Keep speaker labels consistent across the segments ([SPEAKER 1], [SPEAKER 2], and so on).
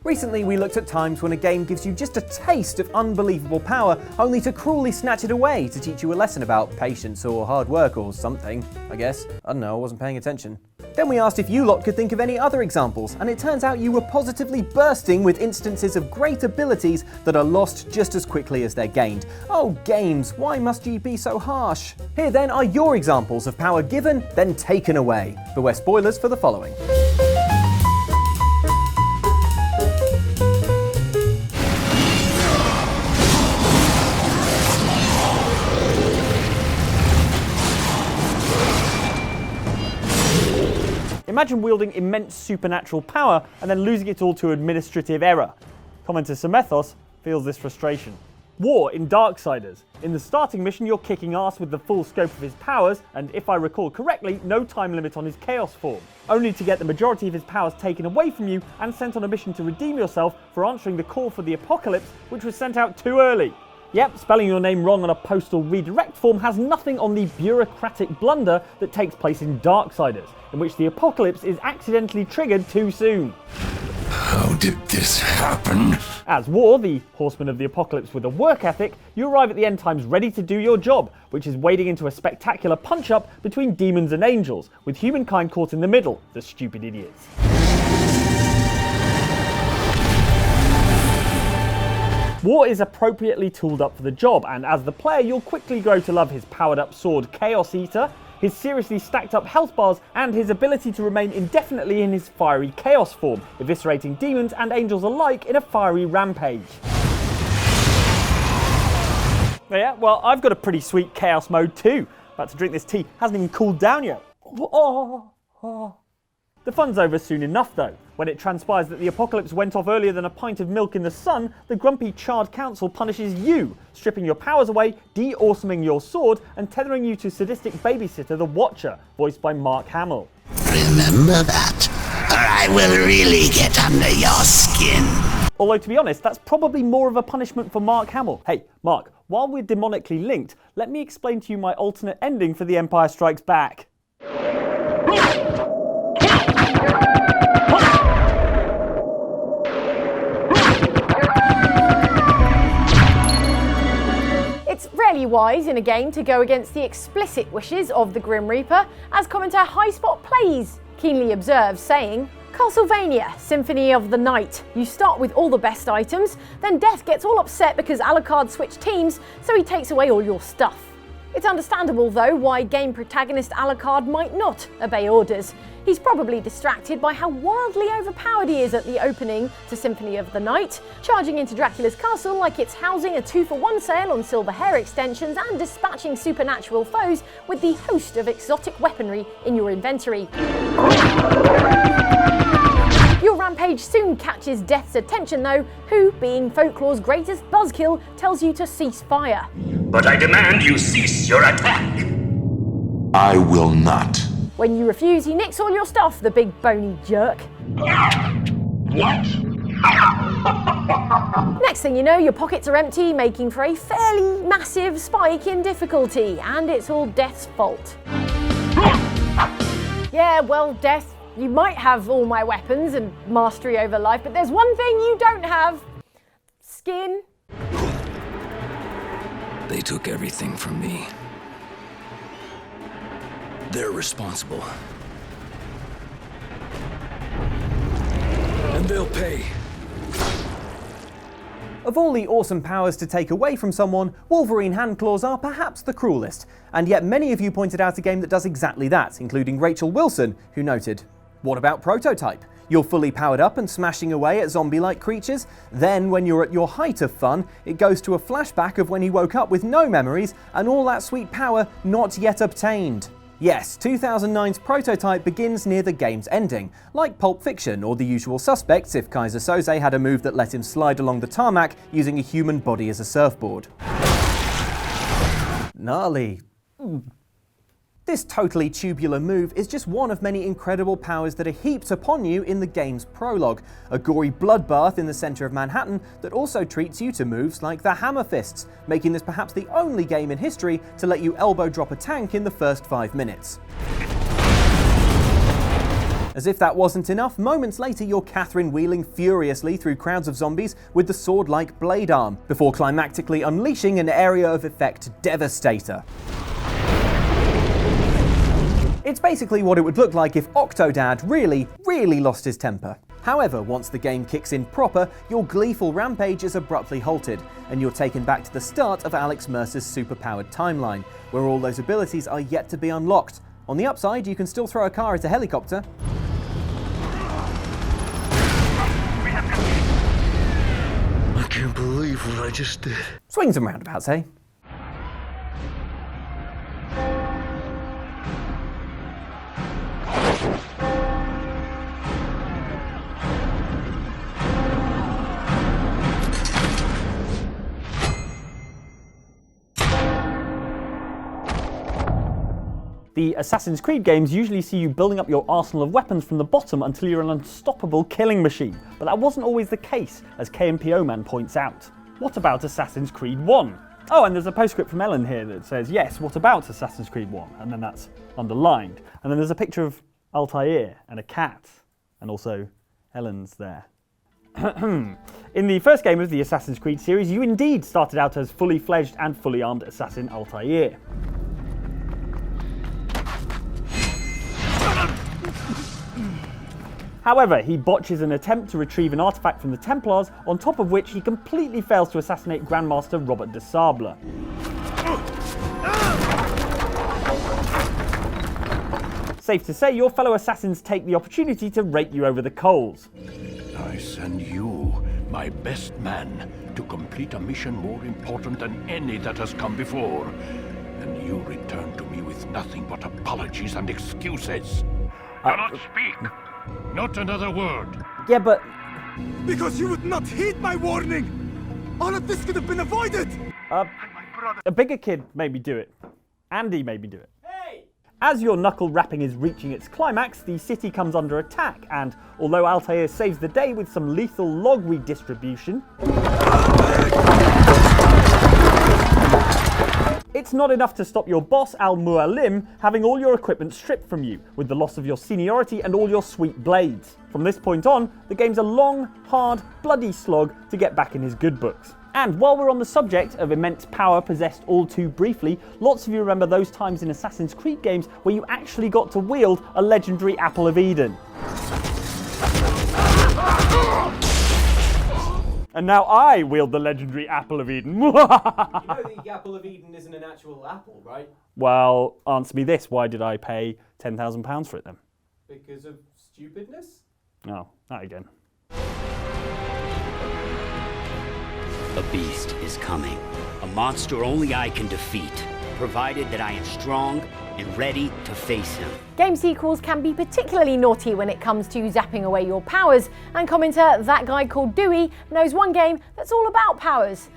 [SPEAKER 1] Recently we looked at times when a game gives you just a taste of unbelievable power, only to cruelly snatch it away to teach you a lesson about patience or hard work or something, I guess. I don't know, I wasn't paying attention. Then we asked if you lot could think of any other examples, and it turns out you were positively bursting with instances of great abilities that are lost just as quickly as they're gained. Oh games, why must you be so harsh? Here then are your examples of power given, then taken away. Beware spoilers for the following.
[SPEAKER 2] Imagine wielding immense supernatural power and then losing it all to administrative error. Commenter Semethos feels this frustration. War in Darksiders. In the starting mission, you're kicking ass with the full scope of his powers, and if I recall correctly, no time limit on his chaos form, only to get the majority of his powers taken away from you and sent on a mission to redeem yourself for answering the call for the apocalypse, which was sent out too early. Yep, spelling your name wrong on a postal redirect form has nothing on the bureaucratic blunder that takes place in Darksiders, in which the apocalypse is accidentally triggered too soon.
[SPEAKER 3] How did this happen?
[SPEAKER 2] As War, the horseman of the apocalypse with a work ethic, you arrive at the end times ready to do your job, which is wading into a spectacular punch-up between demons and angels, with humankind caught in the middle, the stupid idiots. War is appropriately tooled up for the job, and as the player you'll quickly grow to love his powered up sword Chaos Eater, his seriously stacked up health bars, and his ability to remain indefinitely in his fiery chaos form, eviscerating demons and angels alike in a fiery rampage. Yeah, well, I've got a pretty sweet chaos mode too. About to drink this tea, hasn't even cooled down yet. The fun's over soon enough though. When it transpires that the apocalypse went off earlier than a pint of milk in the sun, the grumpy charred council punishes you, stripping your powers away, de-awesoming your sword, and tethering you to sadistic babysitter the Watcher, voiced by Mark Hamill.
[SPEAKER 4] Remember that, or I will really get under your skin.
[SPEAKER 2] Although to be honest, that's probably more of a punishment for Mark Hamill. Hey, Mark, while we're demonically linked, let me explain to you my alternate ending for The Empire Strikes Back.
[SPEAKER 5] It's rarely wise in a game to go against the explicit wishes of the Grim Reaper, as commenter Highspot Plays keenly observes, saying, Castlevania, Symphony of the Night. You start with all the best items, then Death gets all upset because Alucard switched teams, so he takes away all your stuff. It's understandable though why game protagonist Alucard might not obey orders. He's probably distracted by how wildly overpowered he is at the opening to Symphony of the Night, charging into Dracula's castle like it's housing a 2-for-1 sale on silver hair extensions and dispatching supernatural foes with the host of exotic weaponry in your inventory. Your rampage soon catches Death's attention though, who, being folklore's greatest buzzkill, tells you to cease fire.
[SPEAKER 6] But I demand you cease your attack.
[SPEAKER 3] I will not.
[SPEAKER 5] When you refuse, he nicks all your stuff, the big bony jerk.
[SPEAKER 6] What?
[SPEAKER 5] Next thing you know, your pockets are empty, making for a fairly massive spike in difficulty, and it's all Death's fault. Yeah, well, Death, you might have all my weapons and mastery over life, but there's one thing you don't have. Skin.
[SPEAKER 7] They took everything from me. They're responsible. And they'll pay.
[SPEAKER 1] Of all the awesome powers to take away from someone, Wolverine handclaws are perhaps the cruelest. And yet many of you pointed out a game that does exactly that, including Rachel Wilson, who noted, what about Prototype? You're fully powered up and smashing away at zombie-like creatures. Then, when you're at your height of fun, it goes to a flashback of when he woke up with no memories and all that sweet power not yet obtained. Yes, 2009's Prototype begins near the game's ending, like Pulp Fiction or The Usual Suspects if Kaiser Soze had a move that let him slide along the tarmac using a human body as a surfboard. Gnarly. This totally tubular move is just one of many incredible powers that are heaped upon you in the game's prologue, a gory bloodbath in the centre of Manhattan that also treats you to moves like the Hammer Fists, making this perhaps the only game in history to let you elbow drop a tank in the first 5 minutes. As if that wasn't enough, moments later you're Catherine wheeling furiously through crowds of zombies with the sword-like blade arm, before climactically unleashing an area of effect devastator. It's basically what it would look like if Octodad really lost his temper. However, once the game kicks in proper, your gleeful rampage is abruptly halted, and you're taken back to the start of Alex Mercer's superpowered timeline, where all those abilities are yet to be unlocked. On the upside, you can still throw a car at a helicopter.
[SPEAKER 7] I can't believe what I just did.
[SPEAKER 1] Swings and roundabouts, eh?
[SPEAKER 2] The Assassin's Creed games usually see you building up your arsenal of weapons from the bottom until you're an unstoppable killing machine, but that wasn't always the case, as KMPO Man points out. What about Assassin's Creed 1? Oh, and there's a postscript from Ellen here that says, yes, what about Assassin's Creed 1? And then that's underlined. And then there's a picture of Altair and a cat, and also Ellen's there. In the first game of the Assassin's Creed series, you indeed started out as fully fledged and fully armed assassin Altair. However, he botches an attempt to retrieve an artifact from the Templars, on top of which he completely fails to assassinate Grandmaster Robert de Sable. Safe to say, your fellow assassins take the opportunity to rake you over the coals.
[SPEAKER 3] I send you, my best man, to complete a mission more important than any that has come before. And you return to me with nothing but apologies and excuses.
[SPEAKER 6] Do not speak. Not another word.
[SPEAKER 2] Yeah, but...
[SPEAKER 8] Because you would not heed my warning! All of this could have been avoided!
[SPEAKER 2] A bigger kid made me do it. Andy made me do it. Hey! As your knuckle rapping is reaching its climax, the city comes under attack, and although Altair saves the day with some lethal log redistribution, it's not enough to stop your boss, Al-Mualim, having all your equipment stripped from you, with the loss of your seniority and all your sweet blades. From this point on, the game's a long, hard, bloody slog to get back in his good books. And while we're on the subject of immense power possessed all too briefly, lots of you remember those times in Assassin's Creed games where you actually got to wield a legendary Apple of Eden. And now I wield the legendary Apple of Eden.
[SPEAKER 1] You know the Apple of Eden isn't an actual apple, right?
[SPEAKER 2] Well, answer me this. Why did I pay £10,000 for it then?
[SPEAKER 1] Because of stupidness?
[SPEAKER 2] Oh, that again.
[SPEAKER 9] A beast is coming. A monster only I can defeat, provided that I am strong and ready to face him.
[SPEAKER 5] Game sequels can be particularly naughty when it comes to zapping away your powers, and commenter That Guy Called Dewey knows one game that's all about powers,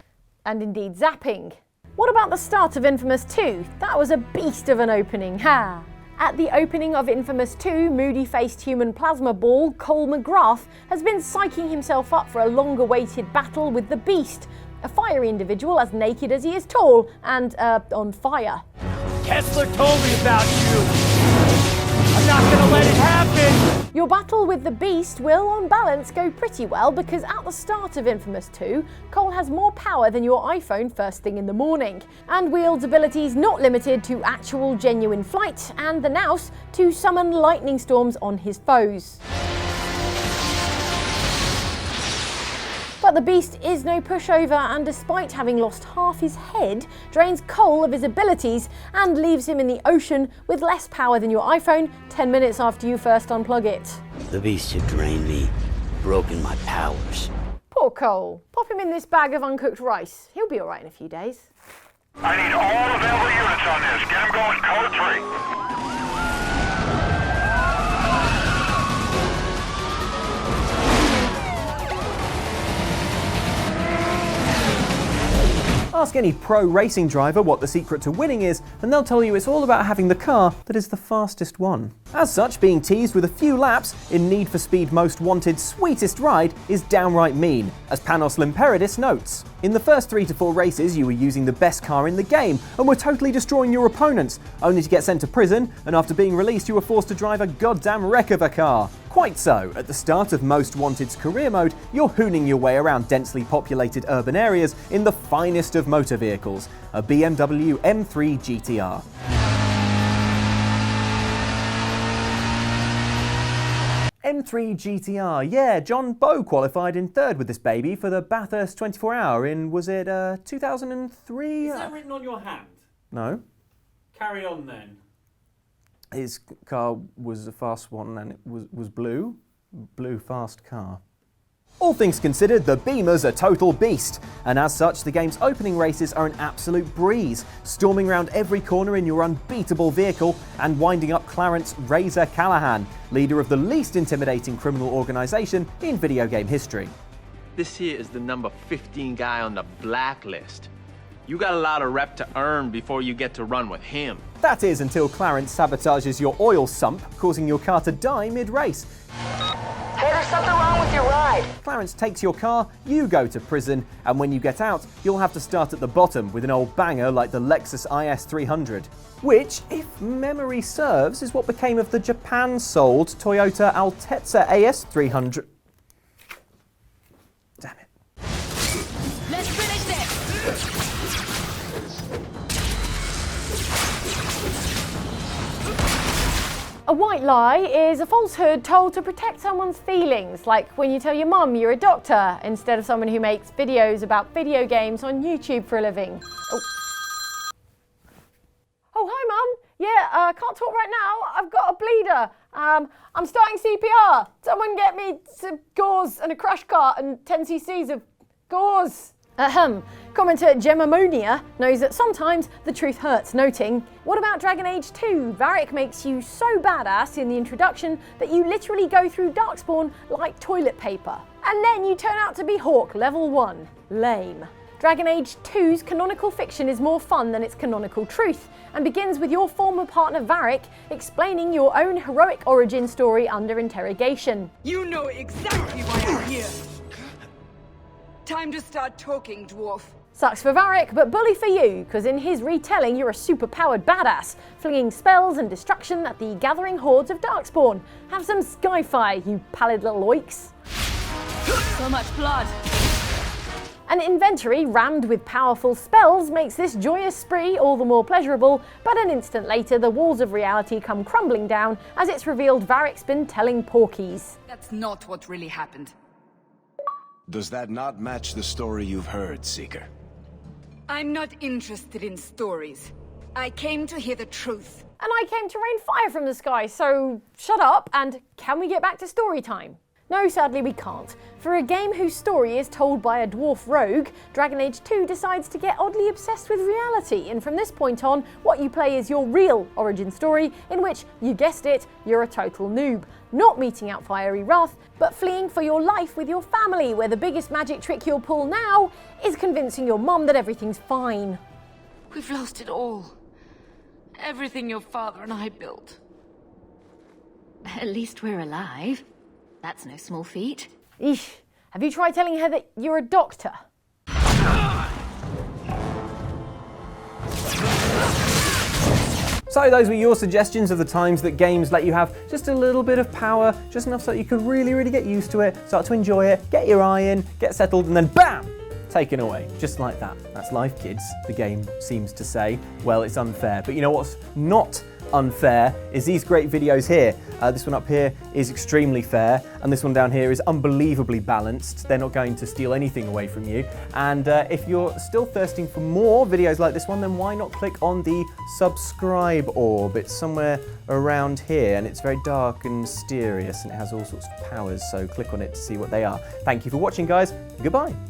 [SPEAKER 5] and indeed zapping. What about the start of Infamous 2? That was a beast of an opening, ha! At the opening of Infamous 2, moody-faced human plasma ball Cole McGrath has been psyching himself up for a long-awaited battle with the Beast, a fiery individual as naked as he is tall and, on fire.
[SPEAKER 2] Kessler told me about you! I'm not gonna let it happen!
[SPEAKER 5] Your battle with the Beast will, on balance, go pretty well because at the start of Infamous 2, Cole has more power than your iPhone first thing in the morning, and wields abilities not limited to actual genuine flight and the nous to summon lightning storms on his foes. But the Beast is no pushover, and despite having lost half his head, drains Cole of his abilities and leaves him in the ocean with less power than your iPhone 10 minutes after you first unplug it.
[SPEAKER 9] The beast had drained me, broken my powers.
[SPEAKER 5] Poor Cole. Pop him in this bag of uncooked rice. He'll be alright in a few days.
[SPEAKER 6] I need all available units on this. Get them going code 3.
[SPEAKER 1] Ask any pro racing driver what the secret to winning is, and they'll tell you it's all about having the car that is the fastest one. As such, being teased with a few laps in Need for Speed Most Wanted Sweetest Ride is downright mean, as Panos Limperidis notes. In the first 3 to 4 races, you were using the best car in the game and were totally destroying your opponents, only to get sent to prison, and after being released you were forced to drive a goddamn wreck of a car. Quite so, at the start of Most Wanted's career mode, you're hooning your way around densely populated urban areas in the finest of motor vehicles, a BMW M3 GTR. M3 GTR, yeah, John Bowe qualified in 3rd with this baby for the Bathurst 24 Hour in, was it 2003?
[SPEAKER 2] Is that written on your hand?
[SPEAKER 1] No.
[SPEAKER 2] Carry on then.
[SPEAKER 1] His car was a fast one and it was blue. Blue fast car. All things considered, the Beamer's a total beast, and as such, the game's opening races are an absolute breeze, storming around every corner in your unbeatable vehicle and winding up Clarence Razor Callahan, leader of the least intimidating criminal organisation in video game history.
[SPEAKER 10] This here is the number 15 guy on the blacklist. You got a lot of rep to earn before you get to run with him.
[SPEAKER 1] That is until Clarence sabotages your oil sump, causing your car to die mid-race.
[SPEAKER 11] Hey, there's something wrong with your ride.
[SPEAKER 1] Clarence takes your car, you go to prison, and when you get out, you'll have to start at the bottom with an old banger like the Lexus IS 300. Which, if memory serves, is what became of the Japan-sold Toyota Altezza AS 300. Damn it.
[SPEAKER 11] Let's finish this.
[SPEAKER 5] A white lie is a falsehood told to protect someone's feelings, like when you tell your mum you're a doctor instead of someone who makes videos about video games on YouTube for a living. Oh hi mum, yeah, can't talk right now, I've got a bleeder. I'm starting CPR, someone get me some gauze and a crash cart and 10 cc's of gauze. Commenter Gemmamonia knows that sometimes the truth hurts, noting, what about Dragon Age 2? Varric makes you so badass in the introduction that you literally go through Darkspawn like toilet paper. And then you turn out to be Hawk level 1. Lame. Dragon Age 2's canonical fiction is more fun than its canonical truth, and begins with your former partner Varric explaining your own heroic origin story under interrogation.
[SPEAKER 11] You know exactly why I'm here. Time to start talking, dwarf.
[SPEAKER 5] Sucks for Varric, but bully for you, because in his retelling you're a super-powered badass, flinging spells and destruction at the gathering hordes of Darkspawn. Have some skyfire, you pallid little oiks.
[SPEAKER 11] So much blood.
[SPEAKER 5] An inventory rammed with powerful spells makes this joyous spree all the more pleasurable, but an instant later the walls of reality come crumbling down as it's revealed Varric's been telling porkies.
[SPEAKER 11] That's not what really happened.
[SPEAKER 12] Does that not match the story you've heard, Seeker?
[SPEAKER 11] I'm not interested in stories. I came to hear the truth.
[SPEAKER 5] And I came to rain fire from the sky, so shut up and can we get back to story time? No, sadly we can't. For a game whose story is told by a dwarf rogue, Dragon Age 2 decides to get oddly obsessed with reality, and from this point on, what you play is your real origin story, in which, you guessed it, you're a total noob. Not meeting out fiery wrath, but fleeing for your life with your family, where the biggest magic trick you'll pull now is convincing your mum that everything's fine.
[SPEAKER 11] We've lost it all. Everything your father and I built.
[SPEAKER 13] At least we're alive. That's no small feat.
[SPEAKER 5] Eesh. Have you tried telling her that you're a doctor?
[SPEAKER 1] So those were your suggestions of the times that games let you have just a little bit of power, just enough so that you could really get used to it, start to enjoy it, get your eye in, get settled, and then BAM! Taken away, just like that. That's life, kids, the game seems to say. Well, it's unfair, but you know what's not unfair is these great videos here. This one up here is extremely fair, and this one down here is unbelievably balanced. They're not going to steal anything away from you. And if you're still thirsting for more videos like this one, then why not click on the subscribe orb? It's somewhere around here, and it's very dark and mysterious, and it has all sorts of powers, so click on it to see what they are. Thank you for watching, guys. Goodbye.